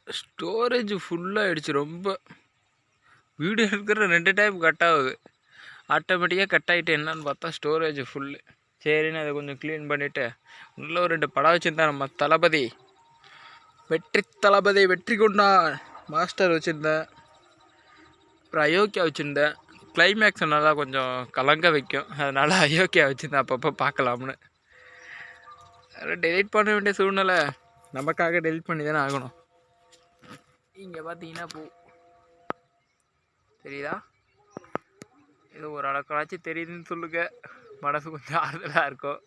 Storage ஃபுல்லாகிடுச்சு. ரொம்ப video எடுக்கிற 2 time cut ஆகுது. ஆட்டோமேட்டிக்காக கட் ஆகிட்டு என்னன்னு பார்த்தா ஸ்டோரேஜ் ஃபுல்லு. சரின்னு அதை கொஞ்சம் க்ளீன் பண்ணிவிட்டு உள்ள ஒரு 2 படம் வச்சுருந்தேன். நம்ம தளபதி வெற்றி கொண்டான் மாஸ்டர் வச்சுருந்தேன். அப்புறம் அயோக்கியா வச்சுருந்தேன். கிளைமேக்ஸை நல்லா கொஞ்சம் கலங்க வைக்கும், அதனால் அயோக்கியா வச்சுருந்தேன். அப்பப்போ பார்க்கலாம்னு டெலிட் பண்ண வேண்டிய சூழ்நிலை. நமக்காக டெலிட் பண்ணி தானே ஆகணும். இங்கே பார்த்தீங்கன்னா பூ தெரியுதா? இது ஒரு அளவுக்காச்சும் தெரியுதுன்னு சொல்லுங்க, மனசு கொஞ்சம் ஆறுதலாக இருக்கும்.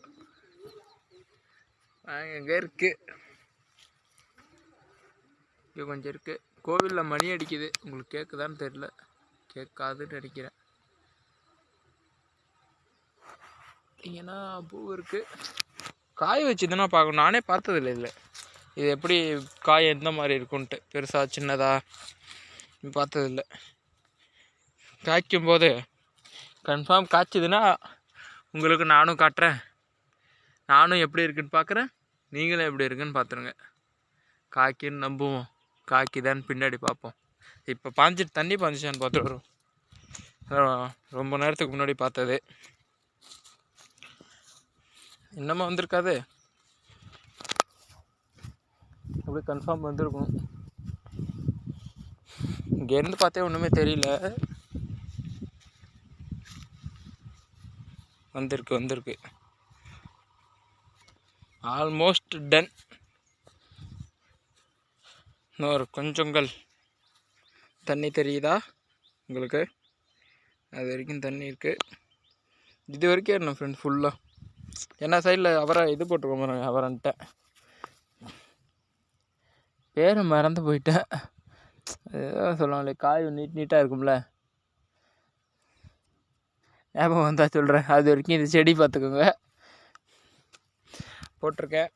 எங்கே இருக்குது? இங்கே கொஞ்சம் இருக்குது. கோவிலில் மணி அடிக்குது, உங்களுக்கு கேட்குதான்னு தெரில. கேட்காதுன்னு நினைக்கிறேன். இங்கன்னா பூ இருக்குது. காய் வச்சுதானே பார்க்கணும். நானே பார்த்ததில்ல இல்லை இது எப்படி காய் எந்த மாதிரி இருக்குன்ட்டு. பெருசாக சின்னதா பார்த்ததில்லை. காய்க்கும் போது கன்ஃபார்ம் காய்ச்சிதுன்னா உங்களுக்கு நானும் காட்டுறேன். நானும் எப்படி இருக்குன்னு பார்க்குறேன், நீங்களும் எப்படி இருக்குன்னு பார்த்துருங்க. காய்க்குன்னு நம்புவோம், காய்க்குதான்னு பின்னாடி பார்ப்போம். இப்போ பாஞ்சிட்டு தண்ணி பாஞ்சிச்சான்னு பார்த்து வரும். ரொம்ப நேரத்துக்கு முன்னாடி பார்த்தது. இன்னமும் வந்திருக்காது, அப்படி கன்ஃபார்ம் வந்திருக்கணும். இங்கேருந்து பார்த்தே ஒன்றுமே தெரியல. வந்திருக்கு. Almost done. இன்னொரு கொஞ்சங்கள் தண்ணி தெரியுதா உங்களுக்கு? அது வரைக்கும் தண்ணி இருக்குது. இது வரைக்கும் என்ன ஃப்ரெண்ட் ஃபுல்லாக. என்ன சைடில் அவரை இது போட்டுருக்கோம், அவரன்ட்ட பேர் மறந்து போயிட்டேன். ஏதோ சொல்லுவாங்களே, காய் நீட்டாக இருக்கும்ல, ஞாபகம் வந்தால் சொல்கிறேன். அது வரைக்கும் இது செடி பார்த்துக்கோங்க. போட்டிருக்கேன்.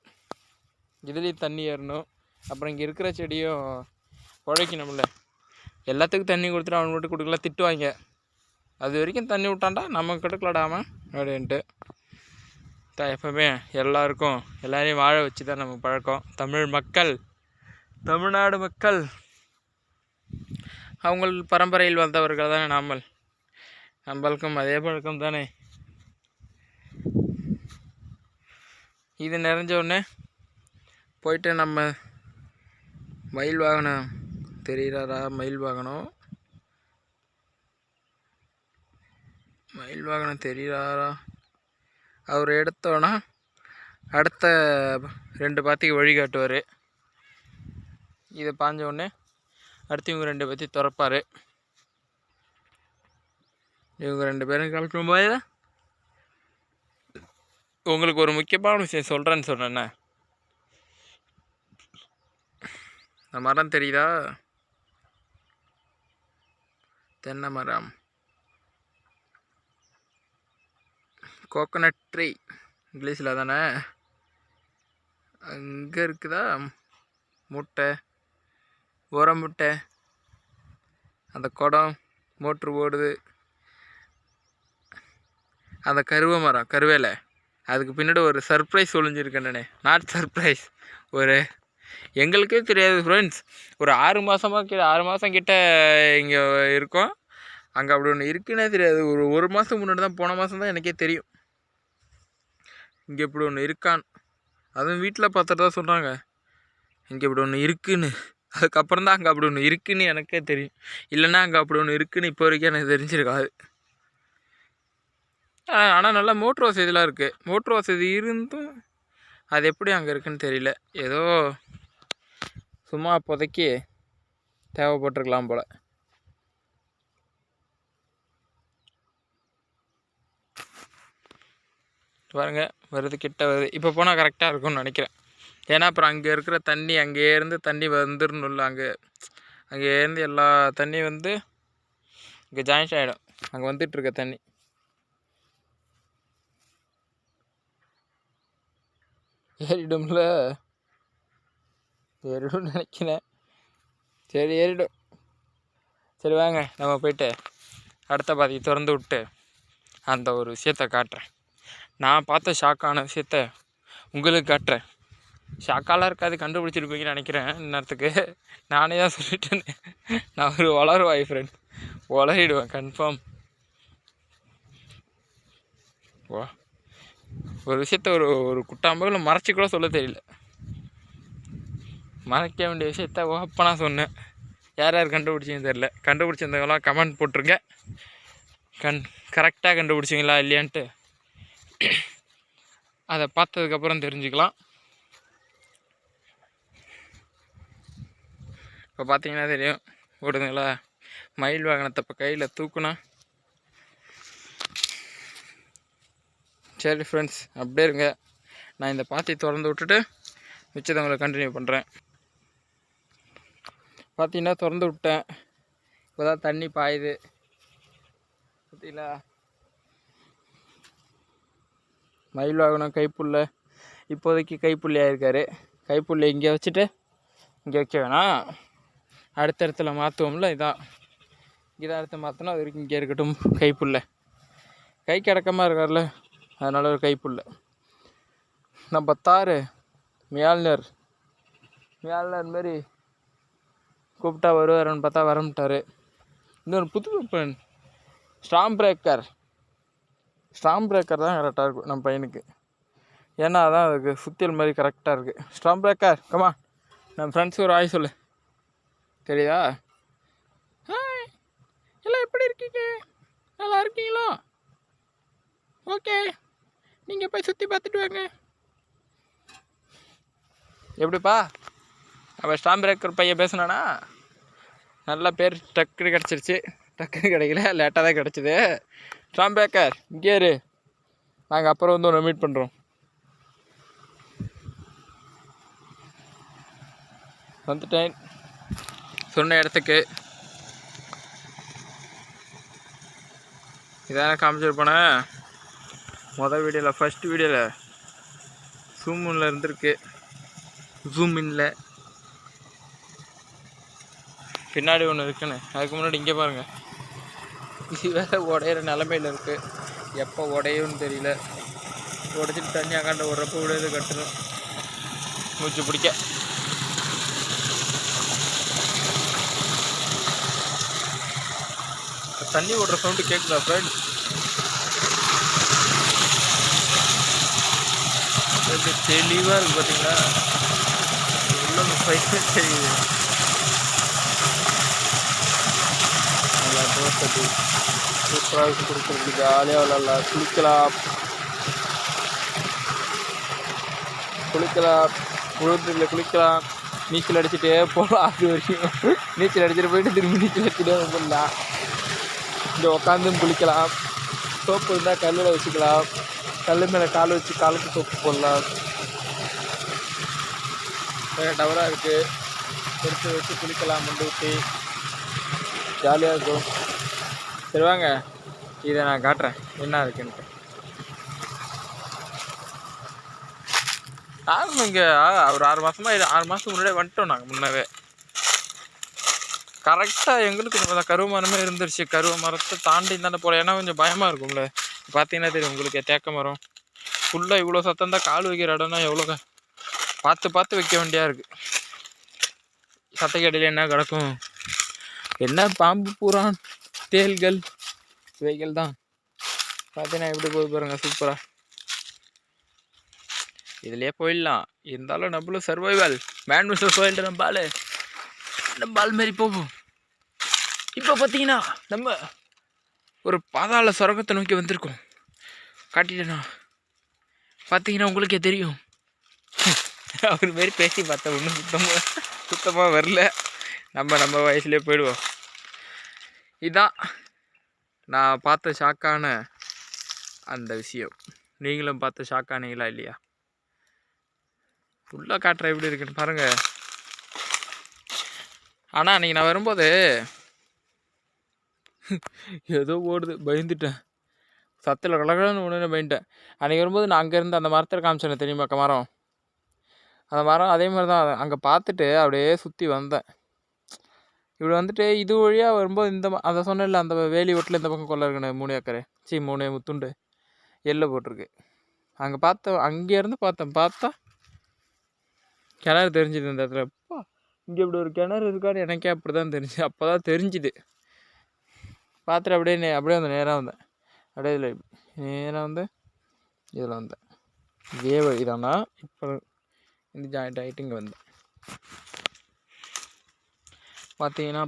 இதுலேயும் தண்ணி ஏறணும். அப்புறம் இங்கே இருக்கிற செடியும் உழைக்கணும்ல. எல்லாத்துக்கும் தண்ணி கொடுத்துட்டு அவன் மட்டும் கொடுக்கல, திட்டுவாங்க. அது வரைக்கும் தண்ணி விட்டான்டா நம்ம கெடுக்கலாடாமல் அப்படின்ட்டு. எப்பவுமே எல்லாருக்கும் எல்லாரையும் வாழ வச்சு தான் நமக்கு பழக்கம். தமிழ்நாடு மக்கள் அவங்க பரம்பரையில் வந்தவர்கள் தானே நம்மளுக்கும் அதே பழக்கம் தானே. இது நிறைஞ்ச உடனே போயிட்டு நம்ம மயில் வாகனம் தெரிகிறாரா? மயில் வாகனம் தெரிகிறாரா? அவர் எடுத்தோன்னா அடுத்த 2 பாத்திக்கு வழிகாட்டுவார். இதை பாஞ்ச உடனே அடுத்து இவங்க 2 பற்றி திறப்பார். இவங்க 2 பேரும் கலக்கும் போது உங்களுக்கு ஒரு முக்கியமான விஷயம் சொல்கிறேன்னு சொன்னேன்னே. இந்த மரம் தெரியுதா? தென்னை மரம், கோகோனட் ட்ரீ இங்கிலீஷில் தானே. அங்கே இருக்குதா முட்டை, உரம் முட்டை, அந்த குடம் மோட்ரு ஓடுது. அந்த கருவேலை, அதுக்கு பின்னாடி ஒரு சர்ப்ரைஸ் ஒளிஞ்சிருக்கேன். நாட் சர்ப்ரைஸ், ஒரு எங்களுக்கே தெரியாது ஃப்ரெண்ட்ஸ். ஒரு 6 மாதம் கிட்ட இங்கே இருக்கோம். அங்கே அப்படி ஒன்று இருக்குன்னே தெரியாது. ஒரு மாதத்துக்கு முன்னாடி தான், போன மாதம் தான் எனக்கே தெரியும் இங்கே இப்படி ஒன்று இருக்கான்னு. அதுவும் வீட்டில் பார்த்துட்டு தான் சொன்னாங்க இங்கே இப்படி ஒன்று இருக்குன்னு. அதுக்கப்புறம் தான் அங்கே அப்படி ஒன்று இருக்குன்னு எனக்கே தெரியும். இல்லைன்னா அங்கே அப்படி ஒன்று இருக்குன்னு இப்போ வரைக்கும் எனக்கு தெரிஞ்சிருக்காது. ஆனால் நல்லா மோட்ரு வசதிலாம் இருக்குது. மோட்ரு வசதி இருந்தும் அது எப்படி அங்கே இருக்குன்னு தெரியல. ஏதோ சும்மா அப்போதைக்கு தேவைப்பட்டிருக்கலாம் போல். பாருங்க, வருது, கிட்ட வருது. இப்போ போனால் கரெக்டாக இருக்கும்னு நினைக்கிறேன். ஏன்னா அப்புறம் அங்கே இருக்கிற தண்ணி அங்கேருந்து தண்ணி வந்துடணும்ல. அங்கேருந்து எல்லா தண்ணி வந்து இங்கே ஜாயிண்ட் ஆகிடும். அங்கே வந்துட்டுருக்க தண்ணி ஏறிடும்ல. ஏறிடும் நினைக்கிறேன். சரி, ஏறிடும். சரி வாங்க, நம்ம போயிட்டு அடுத்த பாதையை திறந்து விட்டு அந்த ஒரு விஷயத்தை காட்டுறேன். நான் பார்த்த ஷாக்கான விஷயத்த உங்களுக்கு காட்டுறேன். ஷாக்காலாம் இருக்காது, கண்டுபிடிச்சிருப்பீங்கன்னு நினைக்கிறேன். இந்நேரத்துக்கு நானே தான் சொல்லிட்டேன்னு. நான் ஒரு வளருவாய் ஃப்ரெண்ட், வளரிடுவேன் கன்ஃபார்ம். ஒரு விஷயத்த ஒரு குட்டாம்பகம் மறைச்சி கூட சொல்ல தெரியல. மறைக்க வேண்டிய விஷயத்த ஓப்பனாக சொன்னேன். யார் யார் கண்டுபிடிச்சிங்கன்னு தெரில. கண்டுபிடிச்சிருந்தவங்களாம் கமெண்ட் போட்டிருங்க. கரெக்டாக கண்டுபிடிச்சிங்களா இல்லையான்ட்டு அதை பார்த்ததுக்கப்புறம் தெரிஞ்சுக்கலாம். இப்போ பார்த்தீங்கன்னா தெரியும் ஓடுதுங்களா, மயில் வாகனத்தை இப்போ கையில் தூக்குனா. சரி ஃப்ரெண்ட்ஸ், அப்படியே இருங்க. நான் இந்த பாத்தி திறந்து விட்டுட்டு மிச்சத்தை உங்களை கண்டினியூ பண்ணுறேன். பார்த்தீங்கன்னா திறந்து விட்டேன், இப்போ தான் தண்ணி பாயுது. பார்த்தீங்களா, மயில் வாகனம் கைப்புள்ள இப்போதைக்கு கைப்புள்ளியாக இருக்கார். கைப்புள்ளி இங்கே வச்சுட்டு இங்கே வைக்க வேணாம், அடுத்த இடத்துல மாற்றுவோம்ல. இதான் அடுத்து மாற்றினா அது வரைக்கும் இங்கே இருக்கட்டும். கைப்புள்ள கைக்கு அடக்கமாக இருக்கார்ல, அதனால் ஒரு கைப்புள்ள. நம்ம தார் மியால்னர் மாரி கூப்பிட்டா வருவாருன்னு பார்த்தா வரமாட்டார். இன்னொரு புது ஸ்டாம் பிரேக்கர் தான் கரெக்டாக இருக்கும் நம்ம பையனுக்கு. ஏன்னா அதான் அதுக்கு சுத்தியல் மாதிரி கரெக்டாக இருக்குது. ஸ்டாம் பிரேக்கர் கமா, நம்ம ஃப்ரெண்ட்ஸுக்கு ஒரு ஆய் சொல்லு. தெரியுதா? ஹாய், எல்லாம் எப்படி இருக்கீங்க? நல்லா இருக்கீங்களா? ஓகே, நீங்கள் போய் சுற்றி பார்த்துட்டு வாங்க. எப்படிப்பா அவன் ஸ்டாம் பிரேக்கர் பையன் பேசுனானா? நல்ல பேர் டக்குன்னு கிடச்சிருச்சு. டக்குன்னு கிடைக்கல, லேட்டாக தான் கிடச்சிது. ஸ்டாம் பிரேக்கர் இங்கே இரு, நாங்கள் அப்புறம் வந்து ஒன்று மீட் பண்ணுறோம். வந்துட்டேன் சொன்ன இடத்துக்கு. இதான காமிச்சிருப்பேனே மொதல் வீடியோவில், ஃபஸ்ட் வீடியோவில் ஜூமின்ல இருந்திருக்கு. ஜூமின்ல பின்னாடி ஒன்று இருக்குன்னு. அதுக்கு முன்னாடி இங்கே பாருங்கள், இது வேறு உடையிற நிலமையில் இருக்குது. எப்போ உடையும்னு தெரியல. உடைச்சிட்டு தண்ணி அக்காண்ட விட்றப்போ விடையில கட்டணும் மூச்சு பிடிக்க. தண்ணி ஓடுற சவுண்டு கேட்குதா ஃப்ரெண்ட்ஸ்? எப்படி தெளிவாக இருக்குது பார்த்தீங்களா? உள்ள பைசா தெரியுது. நல்லா தோசை சூப்பராக கொடுக்குறது, ஜாலியாக விளாட்லாம், குளிக்கலாம், குளிர்ல குளிக்கலாம், நீச்சல் அடிச்சுட்டே போகலாம். அது வரைக்கும் நீச்சல் அடிச்சுட்டு போயிட்டு திரும்பி நீச்சல் அடிச்சுட்டே வந்துடலாம். இங்கே உட்காந்தும் குளிக்கலாம். சோப்பு இருந்தால் கல்லில் வச்சுக்கலாம், கல் மேலே கால் வச்சு காலுக்கு சோப்பு போடலாம். வேறு டவராக இருக்குது, எடுத்து வச்சு குளிக்கலாம், மண்டு ஊற்றி ஜாலியாக இருக்கும். சரி வாங்க, இதை நான் காட்டுறேன் என்ன இருக்குன்ட்டு. நாங்கள் இங்கே ஒரு 6 மாதத்துக்கு முன்னாடியே வந்துட்டோம். நாங்கள் முன்னவே கரெக்டாக எங்களுக்கு கருவ மரமே இருந்துருச்சு. கருவ மரத்தை தாண்டி தானே போகல, ஏன்னா கொஞ்சம் பயமாக இருக்கும்ல. பார்த்தீங்கன்னா தெரியும் உங்களுக்கு, தேக்க மரம் ஃபுல்லாக இவ்வளோ சத்தம் தான். கால் வைக்கிற இடம்னா எவ்வளோ பார்த்து வைக்க வேண்டியா இருக்குது. சத்தைக்கடையில் என்ன கிடக்கும்? என்ன பாம்பு, பூரான், தேள்கள், இவைகள் தான். பார்த்தீங்கன்னா எப்படி போய் பாருங்க, சூப்பராக. இதுலேயே போயிடலாம், இருந்தாலும் நம்மளும் சர்வைவல் மேன் மிஸ்டர் சோயில்ட்டு நம்ம பால் மாரி போவோம். இப்போ பார்த்தீங்கன்னா நம்ம ஒரு பாதாள சொரகத்தை நோக்கி வந்திருக்கோம். காட்டிட்டேண்ணா, பார்த்தீங்கன்னா உங்களுக்கே தெரியும். அவர் மாரி பேசி பார்த்தா ஒன்றும் சுத்தமாக வரல. நம்ம வயசுலேயே போயிடுவோம். இதுதான் நான் பார்த்த ஷாக்கான அந்த விஷயம். நீங்களும் பார்த்து ஷாக்கானீங்களா இல்லையா? ஃபுல்லாக காட்டுற எப்படி இருக்குன்னு பாருங்கள். ஆனால் அன்றைக்கி நான் வரும்போது ஏதோ ஓடுது, பயந்துட்டேன். சத்தில் கலகலன்னு ஒன்று பயந்துட்டேன். அன்றைக்கி வரும்போது நான் அங்கேருந்து அந்த மரத்தில் காமிச்சேன் தெரியுமா, மரம். அந்த மரம் அதே மாதிரி தான். அங்கே பார்த்துட்டு அப்படியே சுற்றி வந்தேன். இப்படி வந்துட்டு இது வழியாக வரும்போது அதை சொன்னேன்ல, அந்த வேலி ஓட்டில் இந்த பக்கம் கொள்ள இருக்குன்னு 3 ஏக்கரு 3 துண்டு எல்லை போட்டிருக்கு. அங்கே பார்த்தேன், அங்கேருந்து பார்த்தா கிணறு தெரிஞ்சுது இந்த இடத்துல. அப்பா இங்கே இப்படி ஒரு கிணறு இருக்கான்னு எனக்கே அப்படி தான் தெரிஞ்சு, அப்போ தான் தெரிஞ்சுது. பார்த்துட்டு அப்படியே வந்து நேராக வந்தேன். அப்படியே இதில் நேராக வந்து இதில் வந்தேன். இதே வழி தானா இப்போ இந்த ஜாயிண்ட் ஆகிட்டு இங்கே வந்தேன். பார்த்தீங்கன்னா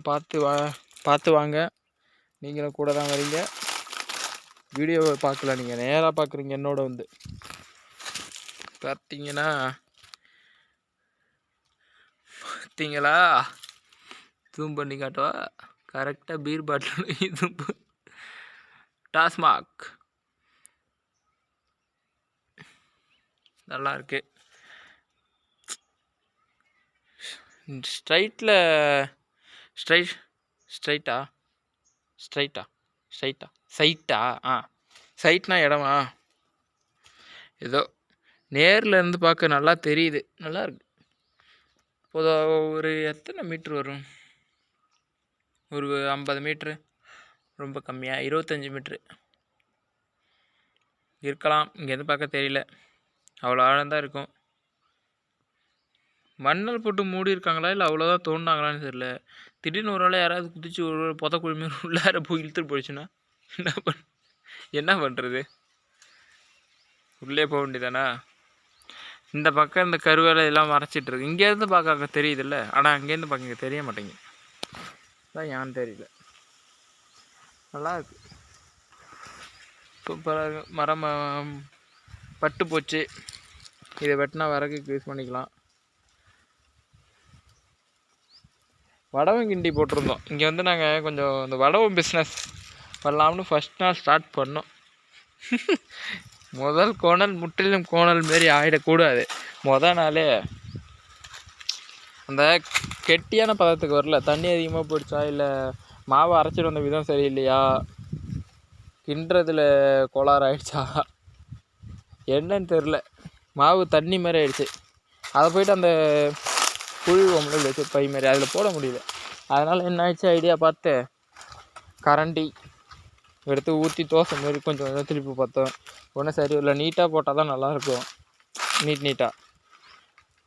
பார்த்து வாங்க. நீங்களும் கூட தான் வரீங்க. வீடியோவை பார்க்கல, நீங்கள் நேராக பார்க்குறீங்க என்னோட வந்து. பார்த்தீங்களா ஜூம் பண்ணி காட்டுவா கரெக்டாக பீர் பாட்டில் இது டாஸ்மாக் நல்லா இருக்கு. சைட்டா சைட்னா இடமா? ஏதோ நேரில் இருந்து பார்க்க நல்லா தெரியுது, நல்லா இருக்கு. பொதுவாக ஒரு எத்தனை மீட்ரு வரும்? ஒரு 50 மீட்ரு, ரொம்ப கம்மியாக 25 மீட்ரு இருக்கலாம். இங்கேருந்து பார்க்க தெரியல, அவ்வளோ ஆழம்தான் இருக்கும். மண்ணல் போட்டு மூடி இருக்காங்களா இல்லை அவ்வளோதான் தோண்டினாங்களான்னு தெரியல. திடீர்னு ஒரு நாள் யாராவது குதிச்சு ஒரு புதக்குழி மாரி உள்ளார போய் இழுத்துட்டு போயிடுச்சுன்னா என்ன பண்ணுறது? உள்ளே போக வேண்டியதானா? இந்த பக்கம் இந்த கருவேலை எல்லாம் மறைச்சிட்ருக்கு. இங்கேருந்து பார்க்க அங்கே தெரியுதுல்ல, ஆனால் அங்கேருந்து பார்க்க இங்கே தெரிய மாட்டேங்குது. அதான் ஏன்னு தெரியல. நல்லா இருக்கு, சூப்பராக இருக்கு. மரம் பட்டு போச்சு, இதை வெட்டினா விறகுக்கு யூஸ் பண்ணிக்கலாம். வடவம் கிண்டி போட்டிருந்தோம். இங்கே வந்து நாங்கள் கொஞ்சம் இந்த வடவம் பிஸ்னஸ் பண்ணலாம்னு ஃபஸ்ட் நாள் ஸ்டார்ட் பண்ணோம். முதல் கோணல் முற்றிலும் கோணல் மாரி ஆகிடக்கூடாது. நாளே அந்த கெட்டியான பதத்துக்கு வரல, தண்ணி அதிகமாக போயிடுச்சா இல்லை மாவை அரைச்சிட்டு வந்த விதம் சரியில்லையா, கிண்டுறதுல கோளாறு ஆகிடுச்சா என்னன்னு தெரில, மாவு தண்ணி மாதிரி ஆயிடுச்சு. அதை போய்ட்டு அந்த புழுவோம்ல வச்சு பை மாதிரி அதில் போட முடியல. அதனால் என்ன ஆயிடுச்சு, ஐடியா பார்த்து கரண்டி எடுத்து ஊற்றி தோசை மாரி கொஞ்சம் கொஞ்சம் திருப்பி பார்த்தோம். ஒன்றும் சரி இல்லை, நீட்டாக போட்டால் தான் நல்லாயிருக்கும். நீட்டாக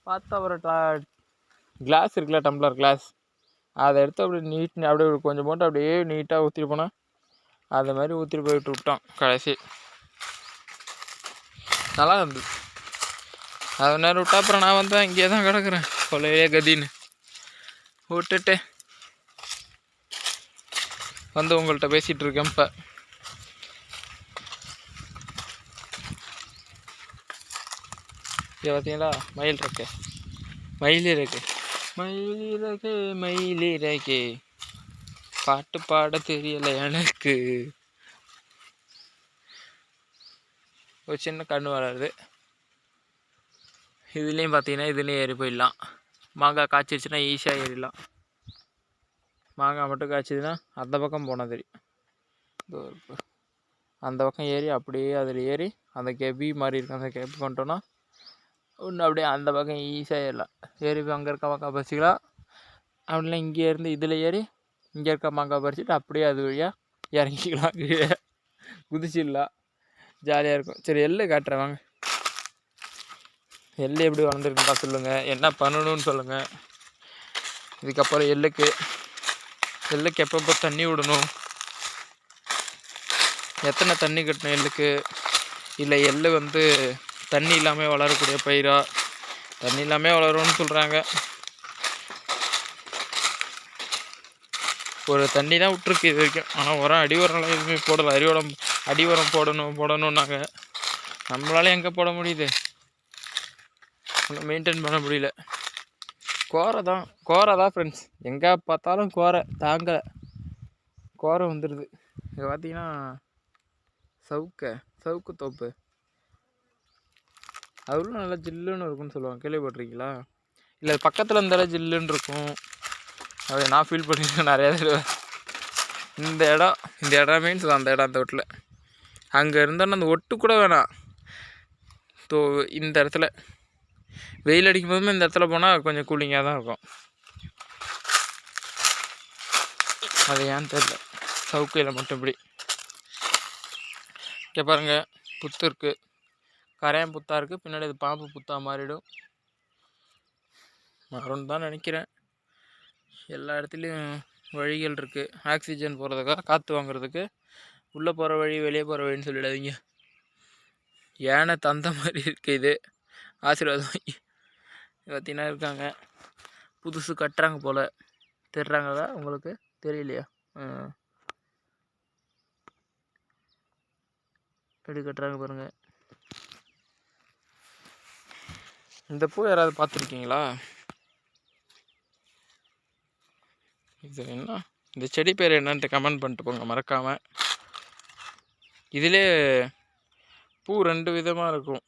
பார்த்தா ஒரு கிளாஸ் இருக்குல்ல, டம்ளர் கிளாஸ், அதை எடுத்து அப்படியே கொஞ்சம் போட்டு அப்படியே நீட்டாக ஊற்றிட்டு போனால் அது மாதிரி ஊற்றிட்டு போயிட்டு விட்டோம். கடைசி நல்லா இருந்தது. அது நேரம் விட்டா அப்புறம் நான் வந்தேன், இங்கே தான் கிடக்குறேன் கொலையே கதின்னு விட்டுட்டு வந்து உங்கள்கிட்ட பேசிகிட்டு இருக்கேன். இப்போ இங்கே பார்த்தீங்களா மயில் இருக்கு, மயிலிறகு பாட்டு பாட தெரியலை எனக்கு. ஒரு சின்ன கண்ணு வளருது. இதுலேயும் பார்த்தீங்கன்னா இதுலேயும் ஏறி போயிடலாம். மாங்காய் காய்ச்சிருச்சுன்னா ஈஸியாக ஏறிடலாம். மாங்காய் மட்டும் காய்ச்சிதுன்னா அந்த பக்கம் போனால் தெரியும். அந்த பக்கம் ஏறி அப்படியே அதில் ஏறி அந்த கெபி மாதிரி இருக்கும், அந்த கெபி கொண்டோன்னா ஒன்று அப்படியே அந்த பக்கம் ஈஸியாக ஏறலாம். ஏறி அங்கே இருக்க மாங்காய் பறிச்சிக்கலாம். அப்படிலாம் இங்கே இருந்து இதில் ஏறி இங்கே இருக்க மாங்காய் பறிச்சுட்டு அப்படியே அது வழியாக இறங்கிக்கலாம், கீழே குதிச்சிடலாம். ஜாலியாக இருக்கும். சரி எள்ளு காட்டுறேன் வாங்க. எள்ளு எப்படி வளர்ந்துருக்குப்பா சொல்லுங்கள், என்ன பண்ணணும்னு சொல்லுங்கள். இதுக்கப்புறம் எள்ளுக்கு எப்பப்போ தண்ணி விடணும், எத்தனை தண்ணி கட்டணும் எள்ளுக்கு, இல்லை எள்ளு வந்து தண்ணி இல்லாமல் வளரக்கூடிய பயிரா, தண்ணி இல்லாமல் வளரும்னு சொல்கிறாங்க. ஒரு தண்ணி தான் விட்டுருக்கு இது வரைக்கும். ஆனால் உரம் அடி உரம்லாம் எதுவுமே போடலை. அடி உரம் போடணும்னாங்க. நம்மளால எங்கே போட முடியுது, ஒன்றும் மெயின்டைன் பண்ண முடியல. கோரை தான் ஃப்ரெண்ட்ஸ், எங்கே பார்த்தாலும் கோரை தாங்கலை, கோரை வந்துடுது. இங்கே பார்த்தீங்கன்னா சவுக்கு தோப்பு, அதுவும் நல்லா ஜில்லுன்னு இருக்குன்னு சொல்லுவாங்க, கேள்விப்பட்டிருக்கீங்களா? இல்லை பக்கத்தில் இருந்தாலும் ஜில்லுன்னு இருக்கும், அதை நான் ஃபீல் பண்ணியிருக்கேன் நிறையா தடவை. இந்த இடம் மீன்ஸ் அந்த வீட்டில் அங்கே இருந்தாலும் அந்த ஒட்டு கூட வேணாம். இந்த இடத்துல வெயில் அடிக்கும் போதுமே இந்த இடத்துல போனால் கொஞ்சம் கூலிங்காக தான் இருக்கும். அது ஏன்னு தெரியல, சவுக்கையில் மட்டும் இப்படி. இங்கே பாருங்கள், புத்து இருக்குது, கரையான் புத்தாக இருக்குது. பின்னாடி அது பாம்பு புத்தாக மாறிடும். மாறும்னு தான் நினைக்கிறேன். எல்லா இடத்துலையும் வழிகள் இருக்குது. ஆக்சிஜன் போகிறதுக்காக காற்று வாங்குறதுக்கு உள்ளே போகிற வழி வெளியே போகிற வழின்னு சொல்லிடாதீங்க. ஏனை தந்த மாதிரி இருக்குது இது. ஆசீர்வாதம் பார்த்தீங்கன்னா இருக்காங்க. புதுசு கட்டுறாங்க போல். தெரிறாங்களா உங்களுக்கு? தெரியலையா? எப்படி கட்டுறாங்க பாருங்கள். இந்த பூ யாராவது பார்த்துருக்கீங்களா? இது என்ன, இந்த செடி பேர் என்னன்ட்டு கமெண்ட் பண்ணிட்டு போங்க மறக்காமல். இதிலே பூ 2 விதமாக இருக்கும்.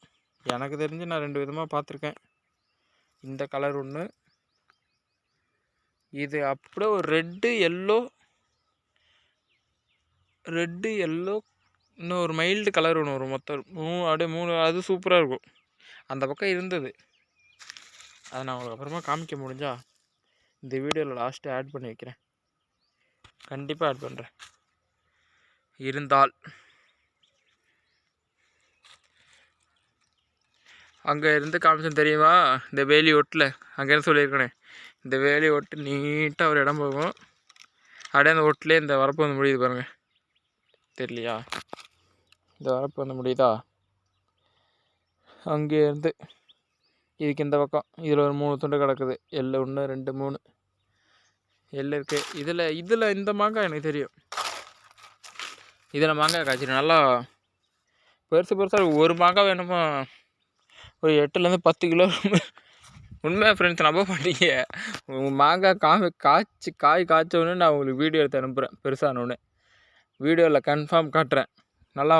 எனக்கு தெரிஞ்சு நான் 2 விதமாக பார்த்துருக்கேன். இந்த கலர் ஒன்று, இது அப்படியே ஒரு ரெட்டு எல்லோ, இன்னும் ஒரு மைல்டு கலர் ஒன்று வரும். மொத்தம் அப்படியே 3. அது சூப்பராக இருக்கும். அந்த பக்கம் இருந்தது, அதை நான் உங்களுக்கு அப்புறமா காமிக்க முடிஞ்சா இந்த வீடியோவில் லாஸ்ட்டு ஆட் பண்ணி வைக்கிறேன். கண்டிப்பாக ஆட் பண்ணுறேன் இருந்தால். அங்கே இருந்து காமிச்சோம் தெரியுமா, இந்த வேலி ஒட்டில் அங்கேருந்து சொல்லியிருக்கேனே, இந்த வேலி ஒட்டு நீட்டாக ஒரு இடம் போகும். அப்படியே அந்த ஒட்டிலே இந்த வரப்பு வந்து முடியுது பாருங்கள். தெரியலையா? இந்த வரப்பு வந்து முடியுதா? அங்கேருந்து இதுக்கு இந்த பக்கம் இதில் ஒரு 3 துண்டு கிடக்குது. எள்ளு 1 2 3 எள்ளு இருக்குது. இதில் இந்த மாங்காய் எனக்கு தெரியும். இதில் மாங்காய் காய்ச்சிடும் நல்லா பெருசாக. ஒரு மாங்காய் வேணுமோ ஒரு 8லேருந்து 10 கிலோ. உண்மையாக ஃப்ரெண்ட்ஸ் நம்ப மாட்டீங்க. மாங்காய் காய் காய்ச்சோன்னு நான் உங்களுக்கு வீடியோ எடுத்து அனுப்புகிறேன். பெருசானோடனே வீடியோவில் கன்ஃபார்ம் காட்டுறேன். நல்லா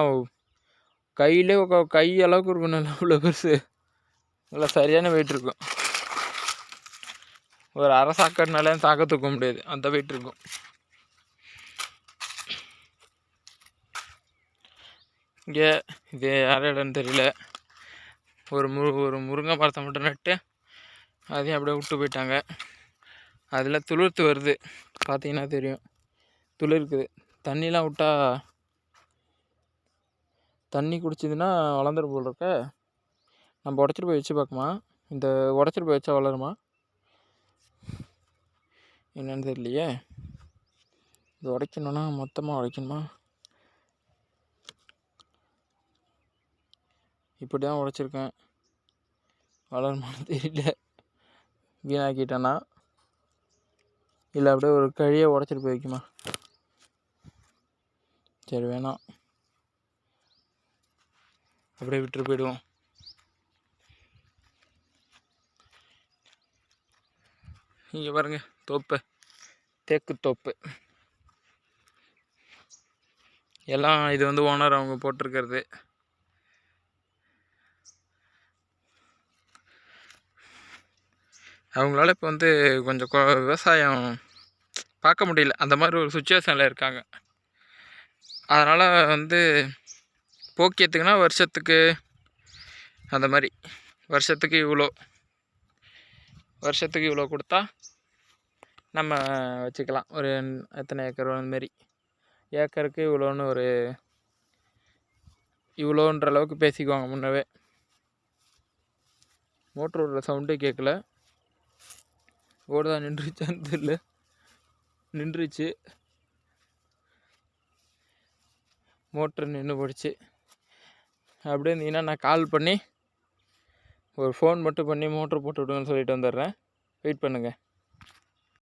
கையிலே கை அளவுக்கு இருக்கும். நல்லா இவ்வளோ பெருசு, நல்லா சரியான வெயிட் இருக்கும். ஒரு அரை சாக்கடினாலே சாக்க தூக்க முடியாது, அந்த வெயிட் இருக்கும். இங்கே இது யார் இடம்னு தெரியல. ஒரு முருங்கை மரத்தை மட்டும் நட்டு அதையும் அப்படியே விட்டு போயிட்டாங்க. அதில் துளிர்த்து வருது, பார்த்தீங்கன்னா தெரியும். துளிர்க்குது. தண்ணிலாம் விட்டா தண்ணி குடிச்சிதுன்னா வளர்ந்துரு போல் இருக்க. நம்ம உடச்சிட்டு போய் வச்சு பார்க்குமா? இந்த உடச்சிட்டு போய் வச்சா வளருமா என்னன்னு தெரியலையே. இது உடைக்கணுன்னா மொத்தமாக உடைக்கணுமா? இப்படி தான் உடைச்சிருக்கேன். வளருமான்னு தெரியல. வீணாக்கிட்டேன்னா இல்லை அப்படியே ஒரு கழியை உடச்சிட்டு போய் வைக்குமா? சரி வேணாம், அப்படியே விட்டுட்டு போயிடுவோம். இங்கே பாருங்கள் தோப்பு, தேக்கு தோப்பு எல்லாம். இது வந்து ஓனர் அவங்க போட்டிருக்கிறது. அவங்களால இப்போ வந்து கொஞ்சம் விவசாயம் பார்க்க முடியல, அந்த மாதிரி ஒரு சுச்சுவேஷனில் இருக்காங்க. அதனால் வந்து போக்கியத்துக்குன்னா வருஷத்துக்கு அந்த மாதிரி வருஷத்துக்கு இவ்வளோ கொடுத்தா நம்ம வச்சுக்கலாம். ஒரு எத்தனை ஏக்கர் அந்தமாரி ஏக்கருக்கு இவ்வளோன்னு ஒரு இவ்வளோன்ற அளவுக்கு பேசிக்குவாங்க முன்னவே. மோட்ரு ஓடுற சவுண்டே கேட்கல. ஓடுதா நின்றுச்சான்னு தெரியல. நின்றுச்சு, மோட்ரு நின்று போயிடுச்சு. அப்படியே இருந்தீங்கன்னா நான் கால் பண்ணி ஒரு ஃபோன் மட்டும் பண்ணி மோட்ரு போட்டு விடுங்கன்னு சொல்லிட்டு வந்துடுறேன். வெயிட் பண்ணுங்கள்.